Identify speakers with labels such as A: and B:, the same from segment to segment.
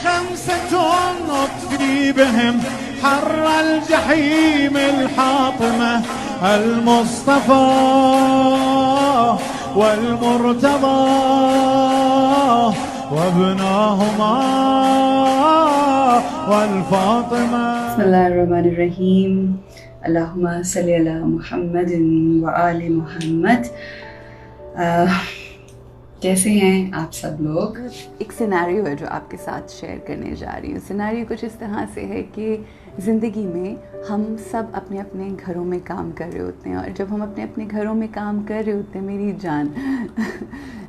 A: خمسة نطفي بهم حر الجحيم الحاطمة المصطفى والمرتضى وابناهما والفاطمة.
B: بسم الله الرحمن الرحیم. اللہم صلی علی محمد و آل محمد. کیسے ہیں آپ سب لوگ؟ ایک سیناریو ہے جو آپ کے ساتھ شیئر کرنے جا رہی ہوں. سیناریو کچھ اس طرح سے ہے کہ زندگی میں ہم سب اپنے اپنے گھروں میں کام کر رہے ہوتے ہیں, اور جب ہم اپنے اپنے گھروں میں کام کر رہے ہوتے ہیں میری جان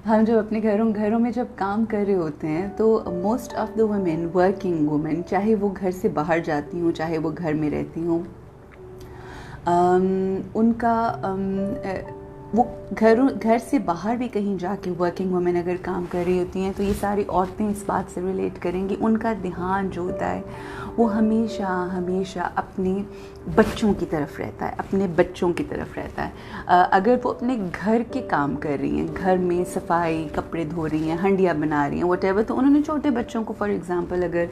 B: ہم جب اپنے گھروں میں جب کام کر رہے ہوتے ہیں تو most of the women, working women, چاہے وہ گھر سے باہر جاتی ہوں چاہے وہ گھر میں رہتی ہوں, ان کا وہ گھر سے باہر بھی کہیں جا کے ورکنگ وومن اگر کام کر رہی ہوتی ہیں تو یہ ساری عورتیں اس بات سے ریلیٹ کریں گی. ان کا دھیان جو ہوتا ہے وہ ہمیشہ اپنے بچوں کی طرف رہتا ہے, اپنے بچوں کی طرف رہتا ہے. اگر وہ اپنے گھر کے کام کر رہی ہیں, گھر میں صفائی, کپڑے دھو رہی ہیں, ہنڈیاں بنا رہی ہیں, واٹ ایور, تو انہوں نے چھوٹے بچوں کو فار ایگزامپل اگر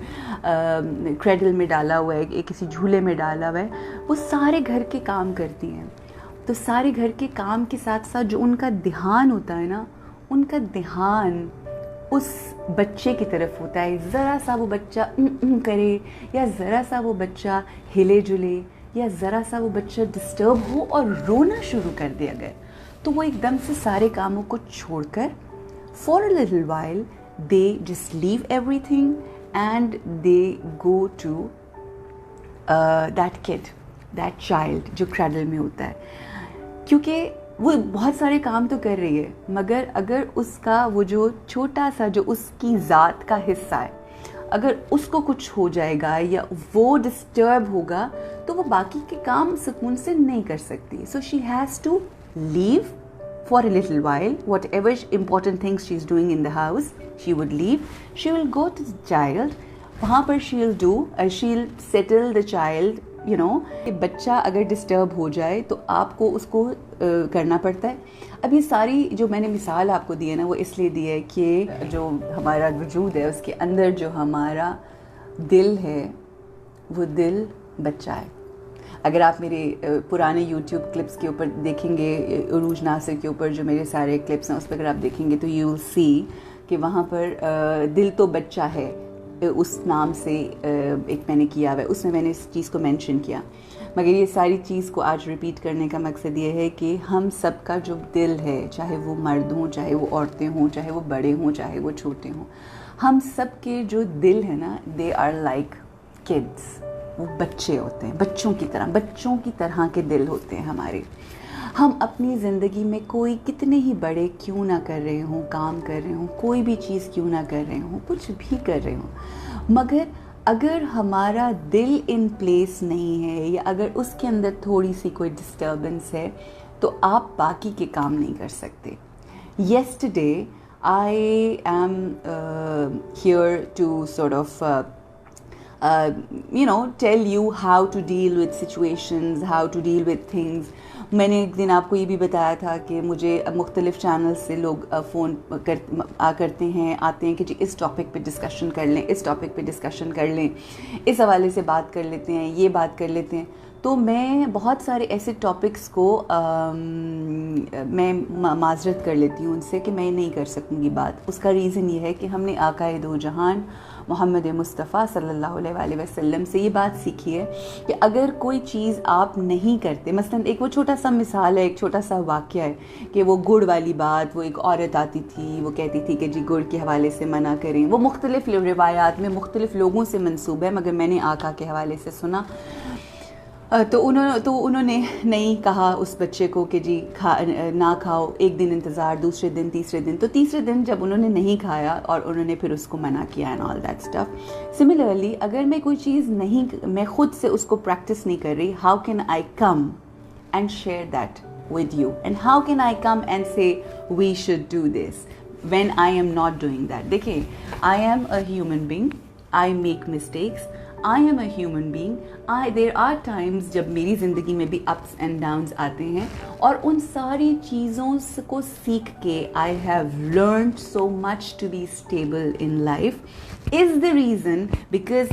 B: کریڈل میں ڈالا ہوا ہے, کسی جھولے میں ڈالا ہوا ہے, وہ سارے گھر کے کام کرتی ہیں. تو سارے گھر کے کام کے ساتھ ساتھ جو ان کا دھیان ہوتا ہے نا, ان کا دھیان اس بچے کی طرف ہوتا ہے. ذرا سا وہ بچہ کرے, یا ذرا سا وہ بچہ ہلے جلے, یا ذرا سا وہ بچہ ڈسٹرب ہو اور رونا شروع کر دے اگر, تو وہ ایک دم سے سارے کاموں کو چھوڑ کر for a little while they just leave everything and they go to that kid, that child جو کریڈل میں ہوتا ہے. کیونکہ وہ بہت سارے کام تو کر رہی ہے, مگر اگر اس کا وہ جو چھوٹا سا جو اس کی ذات کا حصہ ہے, اگر اس کو کچھ ہو جائے گا یا وہ ڈسٹرب ہوگا تو وہ باقی کے کام سکون سے نہیں کر سکتی. So she has to leave for a little while whatever important things she is doing in the house, she would leave, she will go to the child, وہاں پر she will settle the child. You know, بچہ اگر disturb ہو جائے تو آپ کو اس کو کرنا پڑتا ہے. اب یہ ساری جو میں نے مثال آپ کو دی ہے نا, وہ اس لیے دی ہے کہ جو ہمارا وجود ہے اس کے اندر جو ہمارا دل ہے وہ دل بچہ ہے. اگر آپ میرے پرانے یوٹیوب کلپس کے اوپر دیکھیں گے, عروج ناصر کے اوپر جو میرے سارے کلپس ہیں اس پہ اگر آپ دیکھیں گے تو یو ول سی کہ وہاں پر دل تو بچہ ہے اس نام سے ایک میں نے کیا ہوا ہے, اس میں نے اس چیز کو مینشن کیا. مگر یہ ساری چیز کو آج ریپیٹ کرنے کا مقصد یہ ہے کہ ہم سب کا جو دل ہے, چاہے وہ مرد ہوں, چاہے وہ عورتیں ہوں, چاہے وہ بڑے ہوں, چاہے وہ چھوٹے ہوں, ہم سب کے جو دل ہے نا, دے آر لائک کڈس, وہ بچے ہوتے ہیں, بچوں کی طرح کے دل ہوتے ہیں ہمارے. ہم اپنی زندگی میں کوئی کتنے ہی بڑے کیوں نہ کر رہے ہوں, کام کر رہے ہوں, کوئی بھی چیز کیوں نہ کر رہے ہوں, کچھ بھی کر رہے ہوں, مگر اگر ہمارا دل ان پلیس نہیں ہے یا اگر اس کے اندر تھوڑی سی کوئی ڈسٹربنس ہے تو آپ باقی کے کام نہیں کر سکتے. Yesterday I am here to sort of tell you how to deal with situations, how to deal with things. میں نے ایک دن آپ کو یہ بھی بتایا تھا کہ مجھے مختلف چینل سے لوگ فون کرتے ہیں, آتے ہیں کہ جی اس ٹاپک پہ ڈسکشن کر لیں, اس ٹاپک پہ ڈسکشن کر لیں, اس حوالے سے بات کر لیتے ہیں, یہ بات کر لیتے ہیں. تو میں بہت سارے ایسے ٹاپکس کو میں معذرت کر لیتی ہوں ان سے کہ میں نہیں کر سکوں گی بات. اس کا ریزن یہ ہے کہ ہم نے آقائے دو جہان محمد مصطفیٰ صلی اللہ علیہ وسلم سے یہ بات سیکھی ہے کہ اگر کوئی چیز آپ نہیں کرتے, مثلا ایک وہ چھوٹا سا مثال ہے, ایک چھوٹا سا واقعہ ہے کہ وہ گڑ والی بات, وہ ایک عورت آتی تھی, وہ کہتی تھی کہ جی گڑ کے حوالے سے منع کریں. وہ مختلف روایات میں مختلف لوگوں سے منسوب ہے, مگر میں نے آقا کے حوالے سے سنا. تو انہوں نے نہیں کہا اس بچے کو کہ جی نہ کھاؤ, ایک دن انتظار, دوسرے دن, تیسرے دن. تو تیسرے دن جب انہوں نے نہیں کھایا اور انہوں نے پھر اس کو منع کیا and all that stuff. Similarly اگر میں کوئی چیز میں خود سے اس کو پریکٹس نہیں کر رہی, how can I come and share that with you, and how can I come and say we should do this when I am not doing that. دیکھیں, I am a human being, I make mistakes, I am a human being. There are times جب میری زندگی میں بھی ups and downs آتے ہیں, اور ان ساری چیزوں کو سیکھ کے I have learned so much to be stable in life is the reason because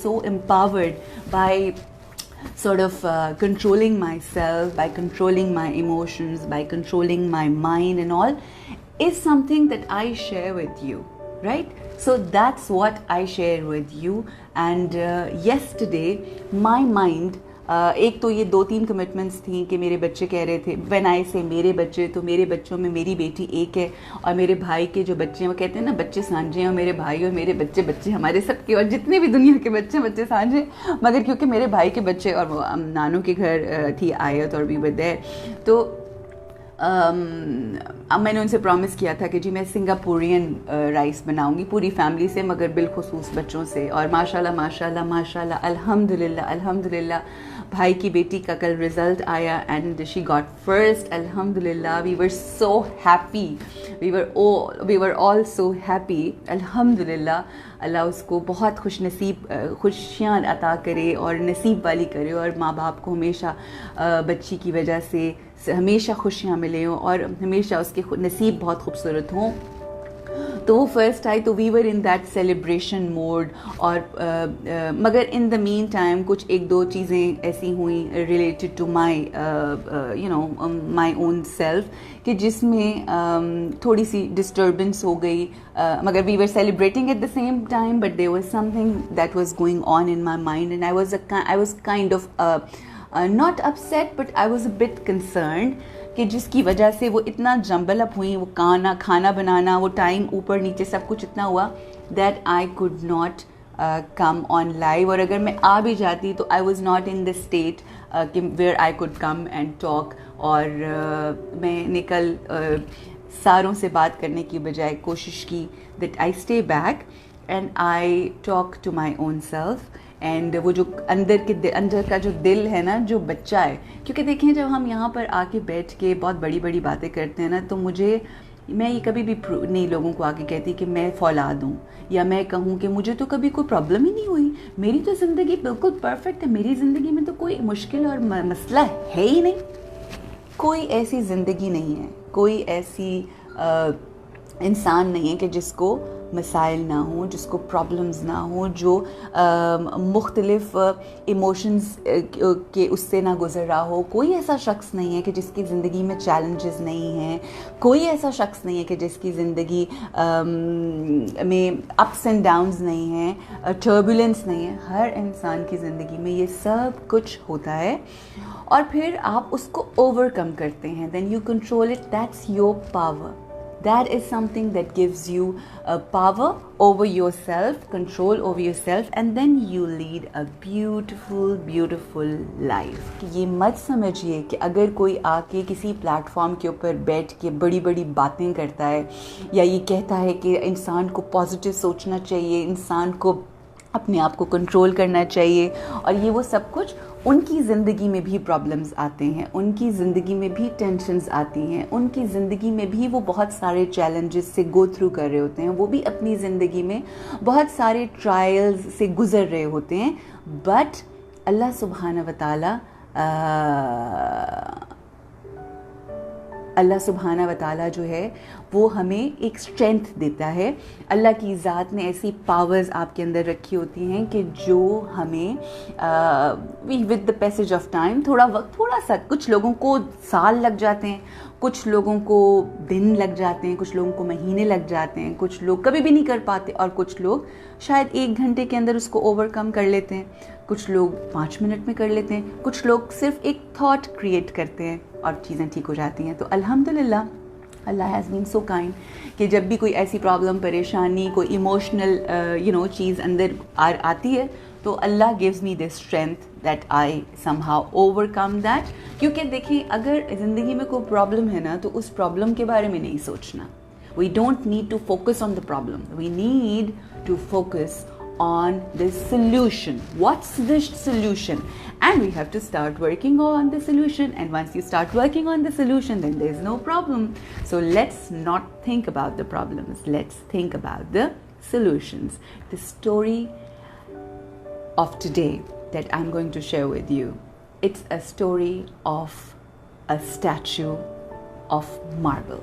B: so empowered by sort of controlling myself, by controlling my emotions, by controlling my mind and all, is something that I share with you, right? So that's what I share with you. And yesterday my mind, ایک تو یہ 2-3 commitments تھیں کہ میرے بچے کہہ رہے تھے when I say میرے بچے تو میرے بچوں میں میری بیٹی ایک ہے اور میرے بھائی کے جو بچے ہیں وہ کہتے ہیں نا بچے سانجھے ہیں اور میرے بھائی اور میرے بچے بچے ہمارے سب کے اور جتنے بھی دنیا کے بچے سانجھے مگر کیونکہ میرے بھائی کے بچے اور وہ نانو کے گھر تھی آیت اور بھی بدے تو اب میں نے ان سے پرومس کیا تھا کہ جی میں سنگاپورین رائس بناؤں گی پوری فیملی سے مگر بالخصوص بچوں سے اور ماشاءاللہ الحمدللہ بھائی کی بیٹی کا کل رزلٹ آیا اینڈ شی گاٹ فرسٹ الحمدللہ وی ور so happy we were all so happy الحمدللہ اللہ اس کو بہت خوشیاں عطا کرے اور نصیب والی کرے اور ماں باپ کو ہمیشہ بچی کی وجہ سے ہمیشہ خوشیاں ملیں اور ہمیشہ اس کے نصیب بہت خوبصورت ہوں. تو وہ فرسٹ آئی تو وی ور ان دیٹ سیلیبریشن موڈ اور مگر ان دا مین ٹائم کچھ 1-2 چیزیں ایسی ہوئیں related to my my own self کہ جس میں تھوڑی سی ڈسٹربنس ہو گئی مگر وی ور celebrating at the same time but there was some thing that was going on in my mind and I was kind of not upset but I was a bit concerned کہ جس کی وجہ سے وہ اتنا جمبل اپ ہوئیں وہ کھانا بنانا وہ ٹائم اوپر نیچے سب کچھ اتنا ہوا that I could not come on live اور اگر میں آ بھی جاتی تو I was not in the state where I could come and talk اور میں نے کل ساروں سے بات کرنے کی بجائے کوشش کی that I stay back and I talk to my own self and وہ جو اندر کا جو دل ہے نا جو بچہ ہے کیونکہ دیکھیں جب ہم یہاں پر آ کے بیٹھ کے بہت بڑی بڑی باتیں کرتے ہیں نا تو میں یہ کبھی بھی نہیں لوگوں کو آ کے کہتی کہ میں فولاد ہوں یا میں کہوں کہ مجھے تو کبھی کوئی پرابلم ہی نہیں ہوئی میری تو زندگی بالکل پرفیکٹ ہے میری زندگی میں تو کوئی مشکل اور مسئلہ ہے ہی نہیں. کوئی ایسی زندگی نہیں ہے کوئی ایسی انسان نہیں ہے کہ جس کو مسائل نہ ہوں جس کو پرابلمز نہ ہوں جو مختلف ایموشنز کے اس سے نہ گزر رہا ہو. کوئی ایسا شخص نہیں ہے کہ جس کی زندگی میں چیلنجز نہیں ہیں. کوئی ایسا شخص نہیں ہے کہ جس کی زندگی میں اپس اینڈ ڈاؤنز نہیں ہیں ٹربولنس نہیں ہے. ہر انسان کی زندگی میں یہ سب کچھ ہوتا ہے اور پھر آپ اس کو اوور کم کرتے ہیں. Then you control it. That's your power. That is something that gives you power over yourself, control over yourself, and then you lead a beautiful life. کہ یہ مت سمجھیے کہ اگر کوئی آ کے کسی پلیٹ فارم کے اوپر بیٹھ کے بڑی بڑی باتیں کرتا ہے یا یہ کہتا ہے کہ انسان کو پازیٹیو سوچنا چاہیے انسان کو اپنے آپ کو کنٹرول کرنا چاہیے اور یہ وہ سب کچھ ان کی زندگی میں بھی پرابلمز آتے ہیں ان کی زندگی میں بھی ٹینشنز آتی ہیں ان کی زندگی میں بھی وہ بہت سارے چیلنجز سے گو تھرو کر رہے ہوتے ہیں وہ بھی اپنی زندگی میں بہت سارے ٹرائلز سے گزر رہے ہوتے ہیں. بٹ اللہ سبحانہ و تعالیٰ جو ہے وہ ہمیں ایک اسٹرینتھ دیتا ہے. اللہ کی ذات نے ایسی پاورز آپ کے اندر رکھی ہوتی ہیں کہ جو ہمیں with the passage of time تھوڑا سا کچھ لوگوں کو سال لگ جاتے ہیں کچھ لوگوں کو دن لگ جاتے ہیں کچھ لوگوں کو مہینے لگ جاتے ہیں کچھ لوگ کبھی بھی نہیں کر پاتے اور کچھ لوگ شاید 1 گھنٹے کے اندر اس کو اوور کم کر لیتے ہیں کچھ لوگ 5 منٹ میں کر لیتے ہیں کچھ لوگ صرف ایک تھاٹ کریٹ کرتے ہیں اور چیزیں ٹھیک ہو جاتی ہیں. تو الحمدللہ اللہ ہیز بین سو کائنڈ کہ جب بھی کوئی ایسی پرابلم پریشانی کوئی ایموشنل چیز اندر آتی ہے تو Allah gives me this strength that I somehow overcome that. کیونکہ دیکھیں اگر زندگی میں کوئی پرابلم ہے نا تو اس پرابلم کے بارے میں نہیں سوچنا. We don't need to focus on the problem we need to focus on the solution. What's the solution? And we have to start working on the solution, and once you start working on the solution then there's no problem. So let's not think about the problems, let's think about the solutions. The story of today that I'm going to share with you, it's a story of a statue of marble.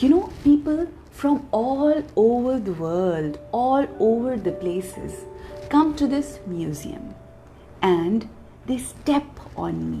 B: you know, people from all over the world, all over the places come to this museum and they step on me.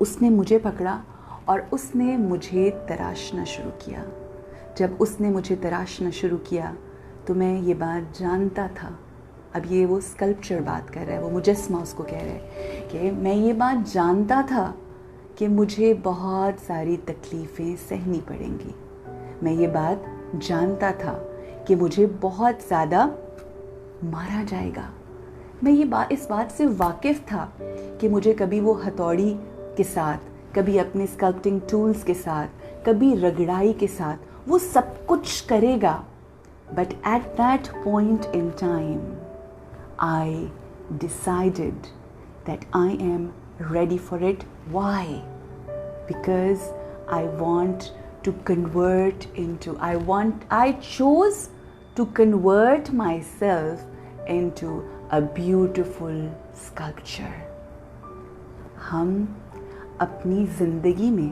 B: اس نے مجھے پکڑا اور اس نے مجھے تراشنا شروع کیا. جب اس نے مجھے تراشنا شروع کیا تو میں یہ بات جانتا تھا. اب یہ وہ اسکلپچر بات کر رہا ہے, وہ مجسمہ اس کو کہہ رہا ہے کہ میں یہ بات جانتا تھا کہ مجھے بہت ساری تکلیفیں سہنی پڑیں گی. میں یہ بات جانتا تھا کہ مجھے بہت زیادہ مارا جائے گا. میں اس بات سے واقف تھا کہ مجھے کبھی وہ ہتھوڑی کے ساتھ, کبھی اپنے اسکلپٹنگ ٹولز کے ساتھ, کبھی رگڑائی کے ساتھ وہ سب کچھ کرے گا. But at that point in time I decided that I am ready for it. Why? Because I want to convert into, I chose to convert myself into a beautiful sculpture. ہم اپنی زندگی میں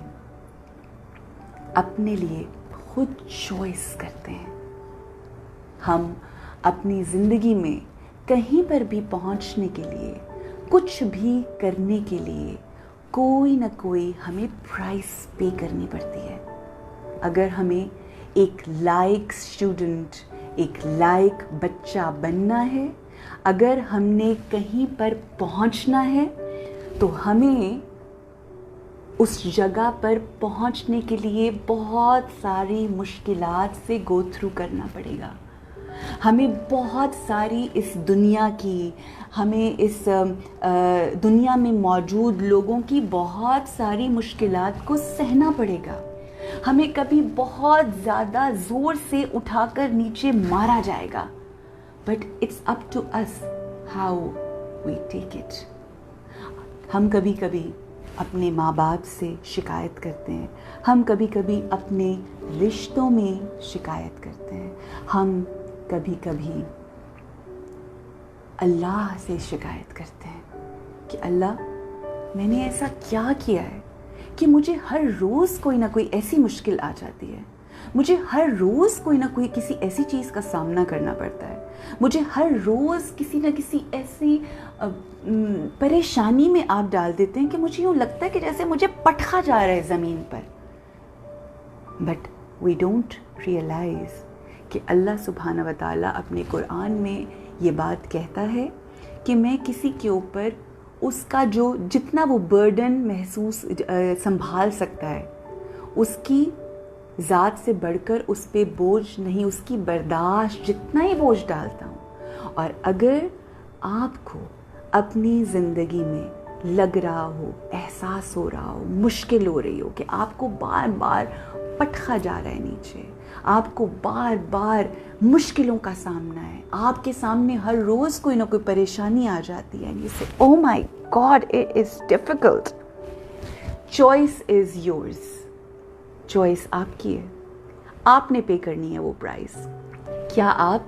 B: اپنے لیے خود چوائس کرتے ہیں. ہم اپنی زندگی میں کہیں پر بھی پہنچنے کے لیے, کچھ بھی کرنے کے لیے کوئی نہ کوئی ہمیں پرائس پے کرنی پڑتی ہے. اگر ہمیں ایک لائق اسٹوڈنٹ, ایک لائق بچہ بننا ہے, اگر ہم نے کہیں پر پہنچنا ہے تو ہمیں اس جگہ پر پہنچنے کے لیے بہت ساری مشکلات سے گو تھرو کرنا پڑے گا. ہمیں بہت ساری اس دنیا کی, ہمیں اس دنیا میں موجود لوگوں کی بہت ساری مشکلات کو سہنا پڑے گا. ہمیں کبھی بہت زیادہ زور سے اٹھا کر نیچے مارا جائے گا. But it's up to us how we take it. ہم کبھی کبھی اپنے ماں باپ سے شکایت کرتے ہیں, ہم کبھی کبھی اپنے رشتوں میں شکایت کرتے ہیں, ہم کبھی کبھی اللہ سے شکایت کرتے ہیں کہ اللہ میں نے ایسا کیا کیا ہے کہ مجھے ہر روز کوئی نہ کوئی ایسی مشکل آ جاتی ہے, مجھے ہر روز کوئی نہ کوئی کسی ایسی چیز کا سامنا کرنا پڑتا ہے, مجھے ہر روز کسی نہ کسی ایسی پریشانی میں آپ ڈال دیتے ہیں کہ مجھے یوں لگتا ہے کہ جیسے مجھے پٹخا جا رہا ہے زمین پر. بٹ وی ڈونٹ ریئلائز کہ اللہ سبحانہ و تعالیٰ اپنے قرآن میں یہ بات کہتا ہے کہ میں کسی کے اوپر اس کا جو جتنا وہ برڈن محسوس سنبھال سکتا ہے, اس کی ذات سے بڑھ کر اس پہ بوجھ نہیں, اس کی برداشت جتنا ہی بوجھ ڈالتا ہوں. اور اگر آپ کو اپنی زندگی میں لگ رہا ہو, احساس ہو رہا ہو, مشکل ہو رہی ہو کہ آپ کو بار بار پٹخا جا رہا ہے نیچے, آپ کو بار بار مشکلوں کا سامنا ہے, آپ کے سامنے ہر روز کوئی نہ کوئی پریشانی آ جاتی ہے, you say, oh my God, it is difficult. Choice is yours. Choice آپ کی ہے, آپ نے پے کرنی ہے وہ پرائز. کیا آپ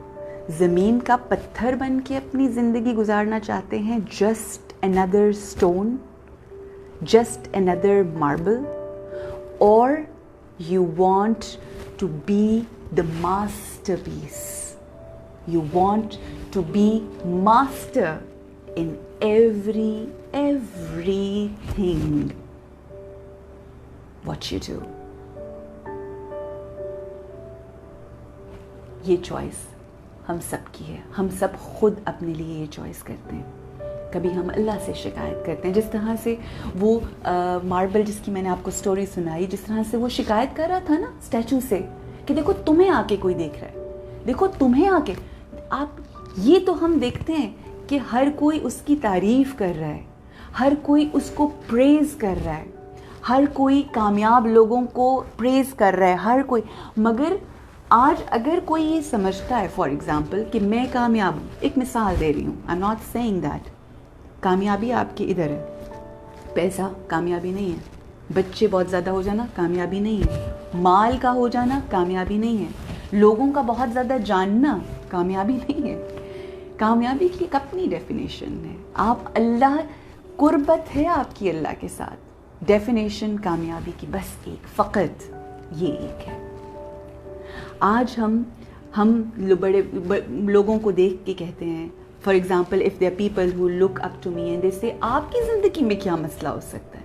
B: زمین کا پتھر بن کے اپنی زندگی گزارنا چاہتے ہیں, just another stone, just another marble, or you want to be the masterpiece, you want to be master in everything what you do. یہ چوائس ہم سب کی ہے, ہم سب خود اپنے لیے یہ چوائس کرتے ہیں. کبھی ہم اللہ سے شکایت کرتے ہیں, جس طرح سے وہ ماربل جس کی میں نے آپ کو سٹوری سنائی, جس طرح سے وہ شکایت کر رہا تھا نا اسٹیچو سے کہ دیکھو تمہیں آ کے کوئی دیکھ رہا ہے, دیکھو تمہیں آ کے. آپ یہ تو ہم دیکھتے ہیں کہ ہر کوئی اس کی تعریف کر رہا ہے, ہر کوئی اس کو پریز کر رہا ہے, ہر کوئی کامیاب لوگوں کو پریز کر رہا ہے, ہر کوئی. مگر آج اگر کوئی یہ سمجھتا ہے فار ایگزامپل کہ میں کامیاب ہوں, ایک مثال دے رہی ہوں, I am not seeing that, کامیابی آپ کی ادھر ہے, پیسہ کامیابی نہیں ہے, بچے بہت زیادہ ہو جانا کامیابی نہیں ہے, مال کا ہو جانا کامیابی نہیں ہے, لوگوں کا بہت زیادہ جاننا کامیابی نہیں ہے. کامیابی کی ایک اپنی ڈیفینیشن ہے. آپ اللہ, قربت ہے آپ کی اللہ کے ساتھ, ڈیفینیشن کامیابی کی بس ایک, فقط یہ ایک ہے. آج ہم بڑے لوگوں کو دیکھ کے کہتے ہیں, for example if there people who look up to me and they say آپ کی زندگی میں کیا مسئلہ ہو سکتا ہے,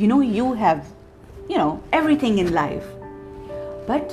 B: you have everything in life, but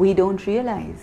B: We don't realize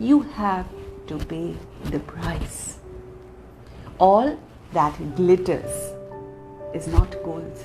B: you have to pay the price. All that glitters is not gold.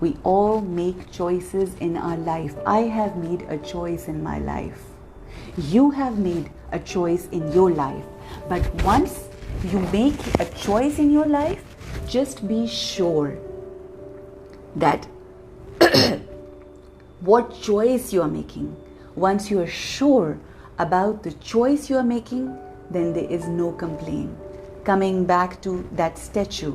B: We all make choices in our life. I have made a choice in my life. You have made a choice in your life. But once you make a choice in your life, just be sure that what choice you are making, once you are sure about the choice you are making, then there is no complaint. Coming back to that statue,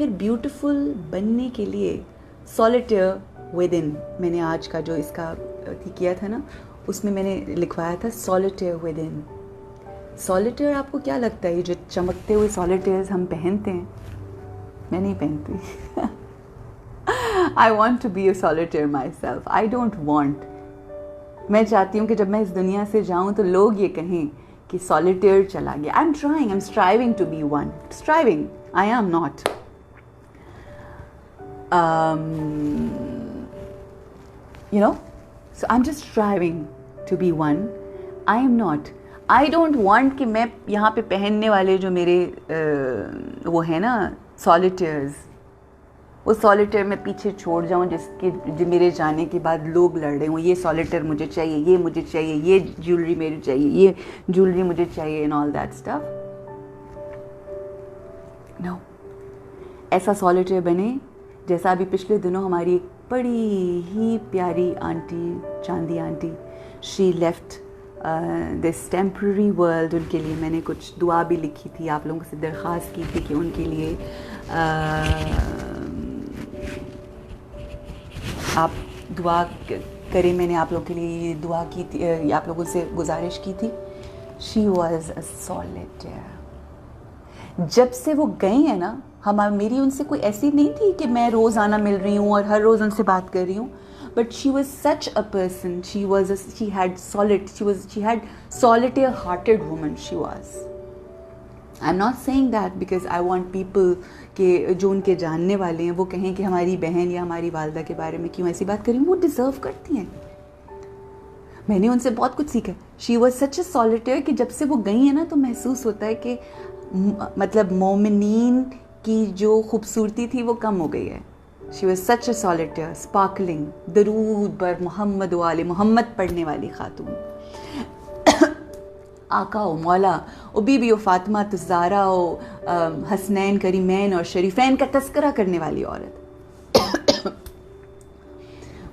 B: پھر beautiful بننے کے لیے solitaire with in, میں نے آج کا جو اس کا کیا تھا نا اس میں نے لکھوایا تھا سولیٹیئر ود ان. سولیٹیئر آپ کو کیا لگتا ہے یہ جو چمکتے ہوئے سولیٹیئرز ہم پہنتے ہیں؟ میں نہیں پہنتی. I want to be a solitaire myself. I don't want. میں چاہتی ہوں کہ جب میں اس دنیا سے جاؤں تو لوگ یہ کہیں کہ solitaire چلا گیا. I'm trying. I'm striving to be one. Striving. I am not. You know? So I'm just striving to be one. I am not. I don't want کہ میں یہاں پہ پہننے والے جو میرے وہ ہیں نا solitaires، وہ سولیٹیئر میں پیچھے چھوڑ جاؤں جس کے میرے جانے کے بعد لوگ لڑ رہے ہوں یہ سولیٹیئر مجھے چاہیے، یہ مجھے چاہیے، یہ جیولری میری چاہیے، یہ جیولری مجھے چاہیے اینڈ آل دیٹ اسٹف. نو، ایسا سولیٹیئر بنے جیسا ابھی پچھلے دنوں ہماری ایک بڑی ہی پیاری auntie, Chandi auntie, she left this temporary world. ان کے لیے میں نے کچھ دعا بھی لکھی تھی، آپ لوگوں سے درخواست کی تھی کہ ان کے لیے آپ دعا کریں. میں نے آپ لوگوں کے لیے یہ دعا کی تھی، آپ لوگوں سے گزارش کی تھی. She was a solitaire. جب سے وہ گئی ہیں نا، میری ان سے کوئی ایسی نہیں تھی کہ میں روزانہ مل رہی ہوں اور ہر روز ان سے بات کر رہی ہوں. But she was such a person. She had solitaire hearted woman. She was. I'm not saying that because I want people کہ جو ان کے جاننے والے ہیں وہ کہیں کہ ہماری بہن یا ہماری والدہ کے بارے میں کیوں ایسی بات کریں. وہ ڈیزرو کرتی ہیں. میں نے ان سے بہت کچھ سیکھا. She was such a solitaire کہ جب سے وہ گئی ہیں نا تو محسوس ہوتا ہے کہ مطلب مومنین کی جو خوبصورتی تھی وہ کم ہو گئی ہے. She was such a solitaire, sparkling, درود بر محمد و آل محمد پڑھنے والی خاتون. آقا و مولا و بی بی و فاطمہ الزہرا و حسنین کریمین اور شریفین کا تذکرہ کرنے والی عورت.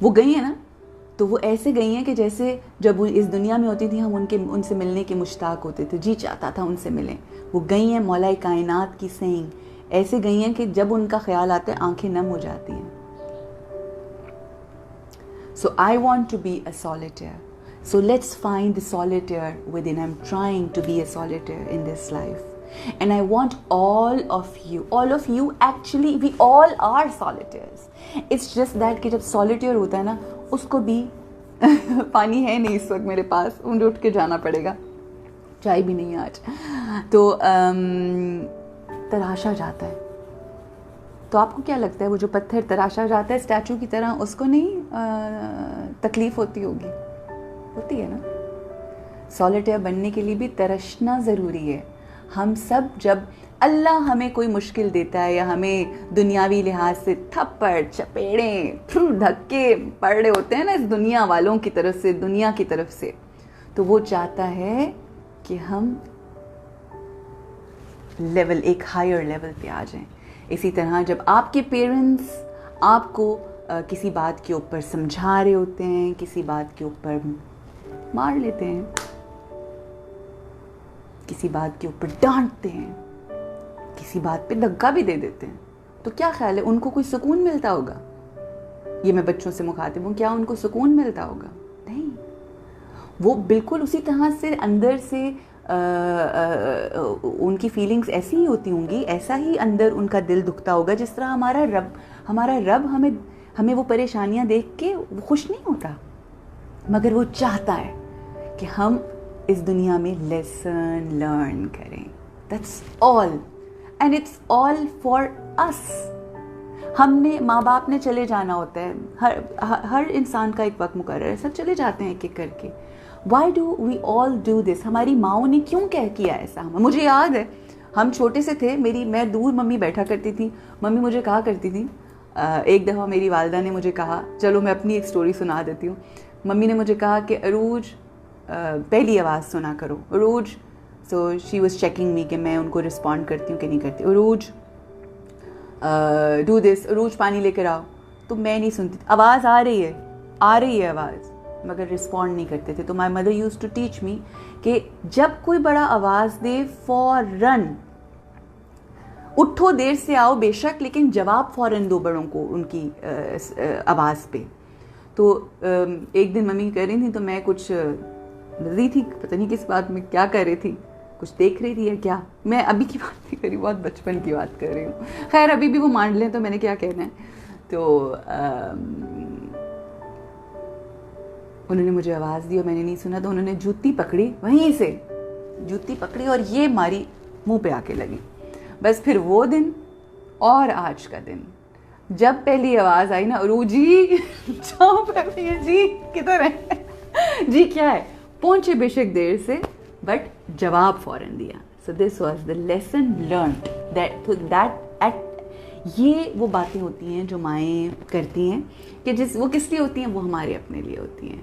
B: وہ گئی ہیں نا تو وہ ایسے گئی ہیں کہ جیسے جب وہ اس دنیا میں ہوتی تھیں ہم ان سے ملنے کے مشتاق ہوتے تھے، جی چاہتا تھا ان سے ملیں. وہ گئی ہیں مولا کائنات کی سینگ، ایسے گئی ہیں کہ جب ان کا خیال آتا ہے آنکھیں نم ہو جاتی ہیں. So I want to be a solitaire. So let's find the solitaire within. I'm trying to be a solitaire in this life. And I want all of you actually, we all are solitaires. It's just that کہ جب solitaire ہوتا ہے نا اس کو بھی پانی ہے نہیں اس وقت میرے پاس، ان اٹھ کے جانا پڑے گا، چائے بھی نہیں آج، تو تراشا جاتا ہے. تو آپ کو کیا لگتا ہے وہ جو پتھر تراشا جاتا ہے اسٹیچو کی طرح، اس کو نہیں تکلیف ہوتی ہوگی؟ ہوتی ہے نا. سولیٹیئر بننے کے لیے بھی ترشنا ضروری ہے. ہم سب جب اللہ ہمیں کوئی مشکل دیتا ہے یا ہمیں دنیاوی لحاظ سے تھپڑ چپیڑیں دھکے پڑ رہے ہوتے ہیں نا اس دنیا والوں کی طرف سے، دنیا کی طرف سے، تو وہ چاہتا ہے کہ ہم لیول، ایک ہائر لیول پہ آ جائیں. اسی طرح جب آپ کے پیرنٹس آپ کو کسی بات کے اوپر سمجھا رہے ہوتے ہیں، کسی بات کے اوپر مار لیتے ہیں، کسی بات کے اوپر ڈانٹتے ہیں، کسی بات پہ دھکا بھی دے دیتے ہیں، تو کیا خیال ہے ان کو کوئی سکون ملتا ہوگا؟ یہ میں بچوں سے مخاطب ہوں، کیا ان کو سکون ملتا ہوگا؟ نہیں. وہ بالکل اسی طرح سے اندر سے ان کی فیلنگز ایسی ہی ہوتی ہوں گی، ایسا ہی اندر ان کا دل دکھتا ہوگا جس طرح ہمارا رب ہمیں وہ پریشانیاں دیکھ کے خوش نہیں ہوتا، مگر وہ چاہتا ہے کہ ہم اس دنیا میں لیسن لرن کریں. That's all and it's all for us. ہم نے ماں باپ نے چلے جانا ہوتا ہے، ہر انسان کا ایک وقت مقرر ہے، سب چلے جاتے ہیں ایک ایک کر کے. Why do we all do this? ہماری ماؤں نے کیوں کیا ایسا؟ مجھے یاد ہے ہم چھوٹے سے تھے، میں دور ممی بیٹھا کرتی تھی، ممی مجھے کہا کرتی تھی، ایک دفعہ میری والدہ نے مجھے کہا، چلو میں اپنی ایک سٹوری سنا دیتی ہوں. ممی نے مجھے کہا کہ عروج پہلی آواز سنا کرو، عروج. سو شی واز چیکنگ می کہ میں ان کو رسپونڈ کرتی ہوں کہ نہیں کرتی. عروج ڈو دس، عروج پانی لے کر آؤ. تو میں نہیں سنتی، آواز آ رہی ہے آواز، مگر رسپونڈ نہیں کرتے تھے. تو my mother used to teach me کہ جب کوئی بڑا آواز دے فوراً اٹھو دیر سے آؤ بے شک لیکن جواب فوراً دو بڑوں کو ان کی آواز پہ. تو ایک دن ممی کہہ رہی تھیں تو میں کچھ بزی تھی, پتہ نہیں کس بات میں کیا کر رہی تھی, کچھ دیکھ رہی تھی یا کیا, میں ابھی کی بات نہیں کر رہی, بہت بچپن کی بات کر رہی ہوں, خیر ابھی بھی وہ مان لیں تو میں نے کیا کہنا ہے. تو انہوں نے مجھے آواز دی اور میں نے نہیں سنا, تو انہوں نے جوتی پکڑی, وہیں سے جوتی پکڑی اور یہ ماری منہ پہ آ کے لگی. بس پھر وہ دن اور آج کا دن جب پہلی آواز آئی نا, ارو جی جاؤ پہ جی کدھر ہے, جی کیا ہے, پہنچے بے شک دیر سے بٹ جواب فوراً دیا. So this was the lesson learned that یہ وہ باتیں ہوتی ہیں جو مائیں کرتی ہیں کہ وہ کس لیے ہوتی ہیں, وہ ہمارے اپنے لیے ہوتی ہیں.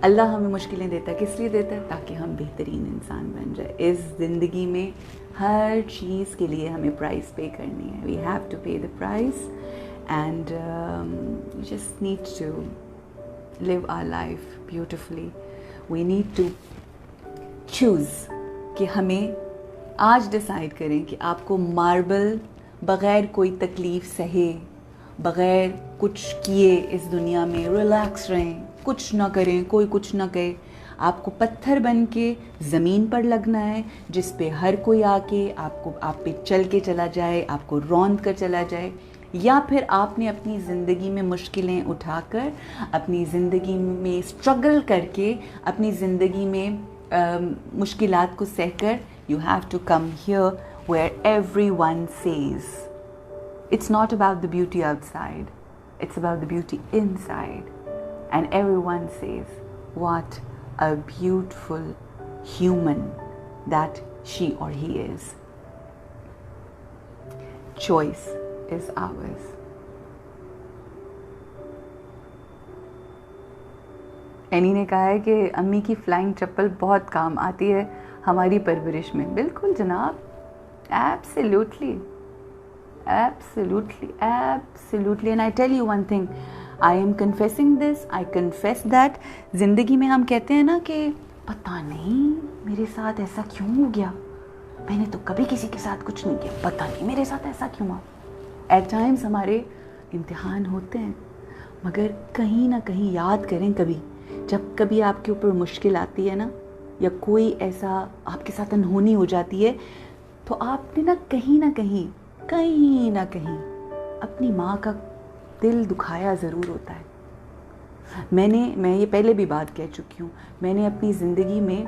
B: اللہ ہمیں مشکلیں دیتا ہے کس لیے دیتا ہے, تاکہ ہم بہترین انسان بن جائے. اس زندگی میں ہر چیز کے لیے ہمیں پرائز پے کرنی ہے. We have to pay the price and you just need to live our life beautifully. We need to choose کہ ہمیں آج ڈیسائیڈ کریں کہ آپ کو ماربل بغیر کوئی تکلیف سہے, بغیر کچھ کیے اس دنیا میں ریلیکس رہیں, کچھ نہ کریں, کوئی کچھ نہ کہے, آپ کو پتھر بن کے زمین پر لگنا ہے جس پہ ہر کوئی آ کے آپ پہ چل کے چلا جائے, آپ کو روند کر چلا جائے, یا پھر آپ نے اپنی زندگی میں مشکلیں اٹھا کر, اپنی زندگی میں اسٹرگل کر کے, اپنی زندگی میں مشکلات کو سہ کر, you have to come here where everyone says it's not about the beauty outside, it's about the beauty inside, and everyone says what a beautiful human that she or he is. Choice is ours. Any نے کہا ہے کہ امی کی flying چپل بہت کام آتی ہے ہماری پرورش میں. بالکل جناب, absolutely absolutely absolutely. And I tell you one thing, I am کنفیسنگ this, I confess that. زندگی میں ہم کہتے ہیں نا کہ پتہ نہیں میرے ساتھ ایسا کیوں ہو گیا, میں نے تو کبھی کسی کے ساتھ کچھ نہیں کیا, پتہ نہیں میرے ساتھ ایسا کیوں ہوا. ایٹ ٹائمس ہمارے امتحان ہوتے ہیں, مگر کہیں نہ کہیں یاد کریں, جب کبھی آپ کے اوپر مشکل آتی ہے نا, یا کوئی ایسا آپ کے ساتھ انہونی ہو جاتی ہے, تو آپ نے نا کہیں نہ کہیں اپنی ماں کا دل دکھایا ضرور ہوتا ہے. میں یہ پہلے بھی بات کہہ چکی ہوں, میں نے اپنی زندگی میں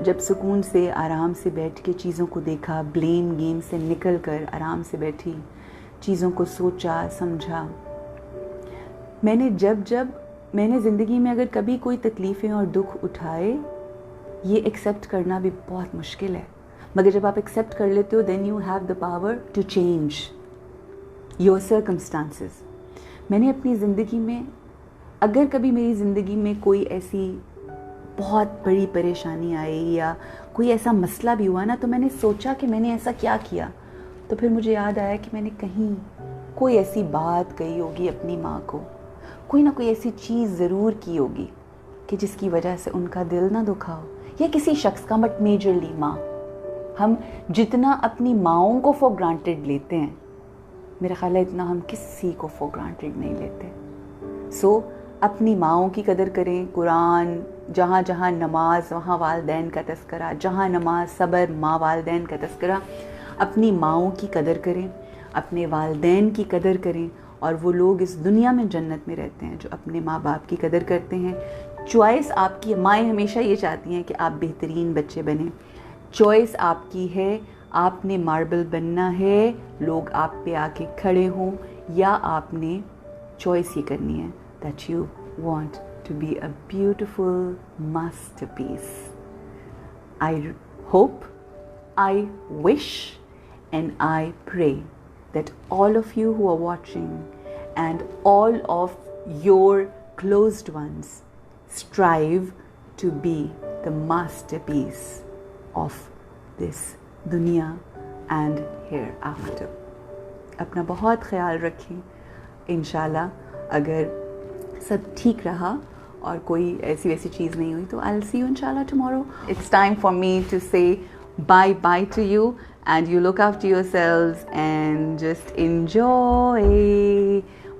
B: جب سکون سے آرام سے بیٹھ کے چیزوں کو دیکھا, بلیم گیم سے نکل کر آرام سے بیٹھی, چیزوں کو سوچا سمجھا, میں نے زندگی میں اگر کبھی کوئی تکلیفیں اور دکھ اٹھائے, یہ ایکسیپٹ کرنا بھی بہت مشکل ہے, مگر جب آپ ایکسیپٹ کر لیتے ہو then you have the power to change your circumstances. میں نے اپنی زندگی میں اگر کبھی میری زندگی میں کوئی ایسی بہت بڑی پریشانی آئی یا کوئی ایسا مسئلہ بھی ہوا نا, تو میں نے سوچا کہ میں نے ایسا کیا, تو پھر مجھے یاد آیا کہ میں نے کہیں کوئی ایسی بات کہی ہوگی اپنی ماں کو, کوئی نہ کوئی ایسی چیز ضرور کی ہوگی کہ جس کی وجہ سے ان کا دل نہ دکھا ہو, یا کسی شخص کا, بٹ میجرلی ماں. ہم جتنا اپنی ماؤں کو فور گرانٹیڈ لیتے ہیں, میرا خیال ہے اتنا ہم کسی کو فور گرانٹیڈ نہیں لیتے. سو اپنی ماؤں کی قدر کریں. قرآن جہاں جہاں نماز وہاں والدین کا تذکرہ, جہاں نماز صبر ماں والدین کا تذکرہ. اپنی ماؤں کی قدر کریں, اپنے والدین کی قدر کریں, اور وہ لوگ اس دنیا میں جنت میں رہتے ہیں جو اپنے ماں باپ کی قدر کرتے ہیں. چوائس آپ کی, مائیں ہمیشہ یہ چاہتی ہیں کہ آپ بہترین بچے بنیں. چوائس آپ کی ہے, آپ نے ماربل بننا ہے, لوگ آپ پہ آ کے کھڑے ہوں, یا آپ نے چوائس یہ کرنی ہے that you want to be a beautiful masterpiece. I hope, I wish and I pray that all of you who are watching and all of your closed ones strive to be the masterpiece of this dunya and hereafter. اپنا بہت خیال رکھیں. انشاءاللہ اگر سب ٹھیک رہا اور کوئی ایسی ویسی چیز نہیں ہوئی تو I'll see you inshallah tomorrow. It's time for me to say bye to you, and you look after yourselves and just enjoy.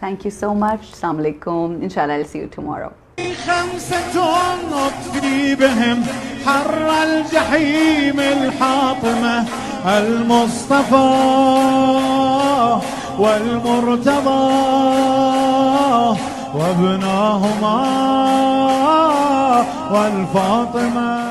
B: Thank you so much. Assalamu alaikum. Inshallah I'll see you tomorrow.
A: خمسة نطفي بهم حر الجحيم الحاطمة المصطفى والمرتضى وابناهما والفاطمة.